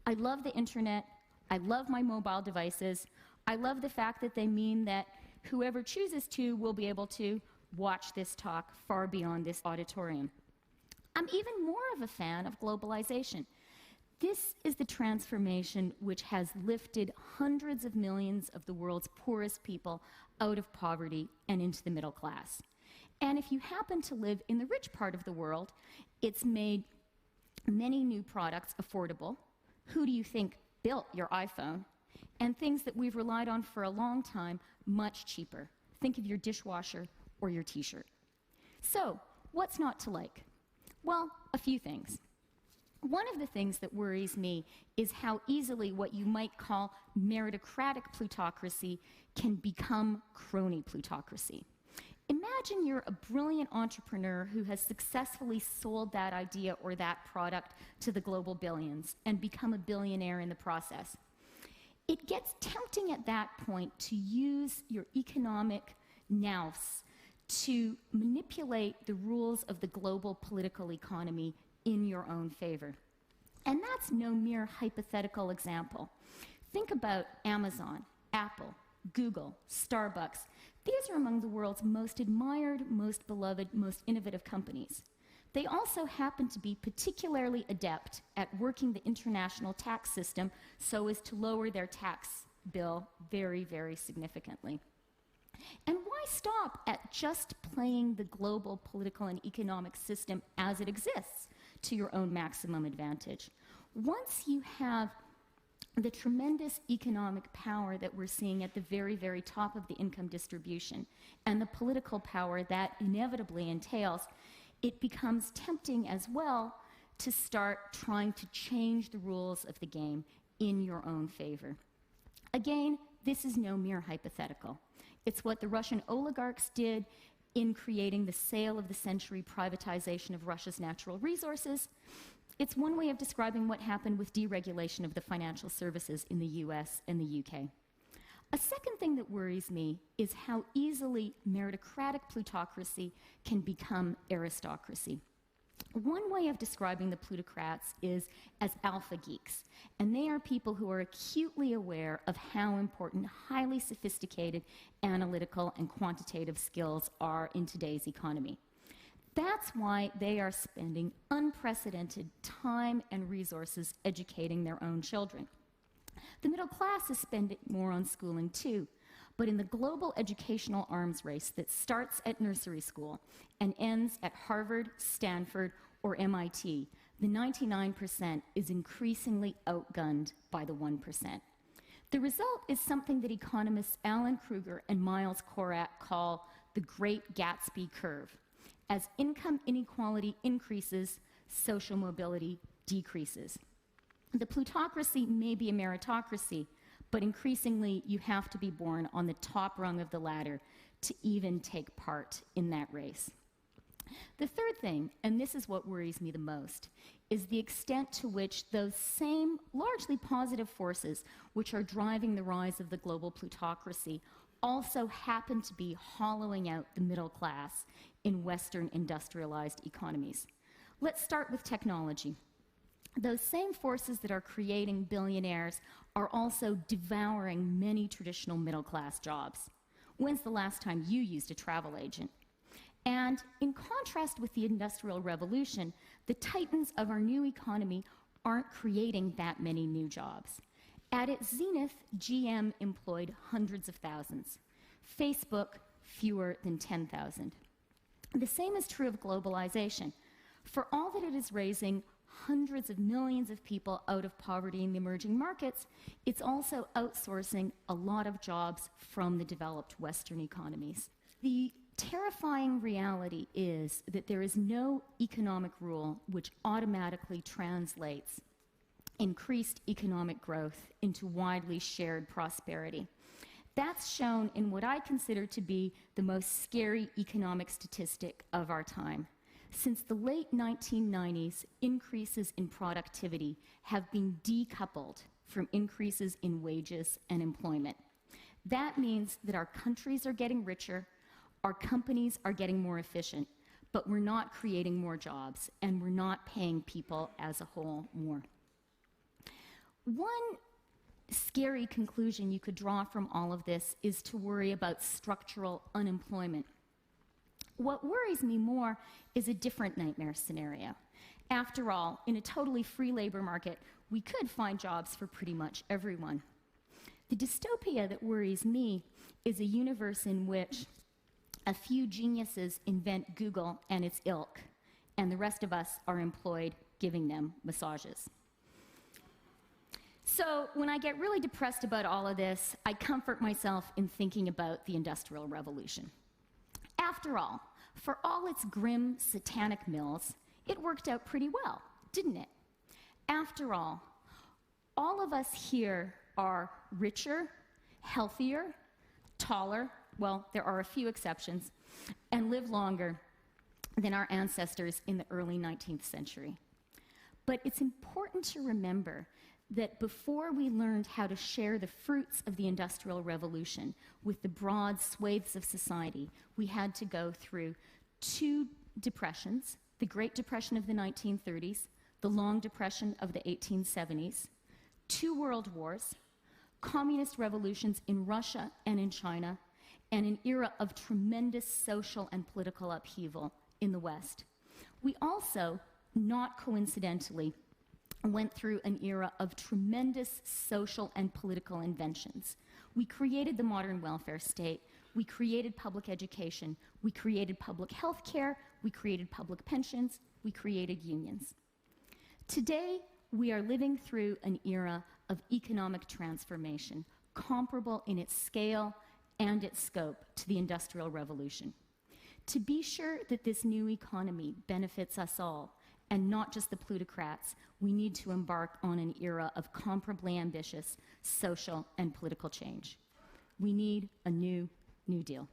I love the internet. I love my mobile devices. I love the fact that they mean that whoever chooses to will be able to watch this talk far beyond this auditorium. I'm even more of a fan of globalization. This is the transformation which has lifted hundreds of millions of the world's poorest people out of poverty and into the middle class. And if you happen to live in the rich part of the world, it's made many new products affordable. Who do you think built your iPhone? And things that we've relied on for a long time, much cheaper. Think of your dishwasher or your t-shirt. So, what's not to like? Well, a few things. One of the things that worries me is how easily what you might call meritocratic plutocracy can become crony plutocracy. Imagine you're a brilliant entrepreneur who has successfully sold that idea or that product to the global billions and become a billionaire in the process. It gets tempting at that point to use your economic nous to manipulate the rules of the global political economy in your own favor. And that's no mere hypothetical example. Think about Amazon, Apple, Google, Starbucks. These are among the world's most admired, most beloved, most innovative companies. They also happen to be particularly adept at working the international tax system so as to lower their tax bill very, very significantly. And why stop at just playing the global political and economic system as it exists to your own maximum advantage? Once you have the tremendous economic power that we're seeing at the very, very top of the income distribution and the political power that inevitably entails, it becomes tempting as well to start trying to change the rules of the game in your own favor. Again, this is no mere hypothetical. It's what the Russian oligarchs did in creating the sale of the century privatization of Russia's natural resources. It's one way of describing what happened with deregulation of the financial services in the US and the UK. A second thing that worries me is how easily meritocratic plutocracy can become aristocracy. One way of describing the plutocrats is as alpha geeks, and they are people who are acutely aware of how important highly sophisticated analytical and quantitative skills are in today's economy. That's why they are spending unprecedented time and resources educating their own children. The middle class is spending more on schooling too, but in the global educational arms race that starts at nursery school and ends at Harvard, Stanford, or MIT, the 99% is increasingly outgunned by the 1%. The result is something that economists Alan Kruger and Miles Korak call the Great Gatsby curve. As income inequality increases, social mobility decreases. The plutocracy may be a meritocracy, but increasingly you have to be born on the top rung of the ladder to even take part in that race. The third thing, and this is what worries me the most, is the extent to which those same largely positive forces which are driving the rise of the global plutocracy also happen to be hollowing out the middle class in Western industrialized economies. Let's start with technology. Those same forces that are creating billionaires are also devouring many traditional middle-class jobs. When's the last time you used a travel agent? And in contrast with the Industrial Revolution, the titans of our new economy aren't creating that many new jobs. At its zenith, GM employed hundreds of thousands. Facebook, fewer than 10,000. The same is true of globalization. For all that it is raising hundreds of millions of people out of poverty in the emerging markets, it's also outsourcing a lot of jobs from the developed Western economies. The terrifying reality is that there is no economic rule which automatically translates increased economic growth into widely shared prosperity. That's shown in what I consider to be the most scary economic statistic of our time. Since the late 1990s, increases in productivity have been decoupled from increases in wages and employment. That means that our countries are getting richer, our companies are getting more efficient, but we're not creating more jobs, and we're not paying people as a whole more. One scary conclusion you could draw from all of this is to worry about structural unemployment. What worries me more is a different nightmare scenario. After all, in a totally free labor market, we could find jobs for pretty much everyone. The dystopia that worries me is a universe in which a few geniuses invent Google and its ilk, and the rest of us are employed giving them massages. So when I get really depressed about all of this, I comfort myself in thinking about the Industrial Revolution. After all, for all its grim, satanic mills, it worked out pretty well, didn't it? After all of us here are richer, healthier, taller, well, there are a few exceptions, and live longer than our ancestors in the early 19th century. But it's important to remember that before we learned how to share the fruits of the Industrial Revolution with the broad swathes of society, we had to go through two depressions, the Great Depression of the 1930s, the Long Depression of the 1870s, two world wars, communist revolutions in Russia and in China, and an era of tremendous social and political upheaval in the West. We also, not coincidentally, went through an era of tremendous social and political inventions. We created the modern welfare state, we created public education, we created public health care, we created public pensions, we created unions. Today, we are living through an era of economic transformation, comparable in its scale and its scope to the Industrial Revolution. To be sure that this new economy benefits us all, and not just the plutocrats, we need to embark on an era of comparably ambitious social and political change. We need a New Deal.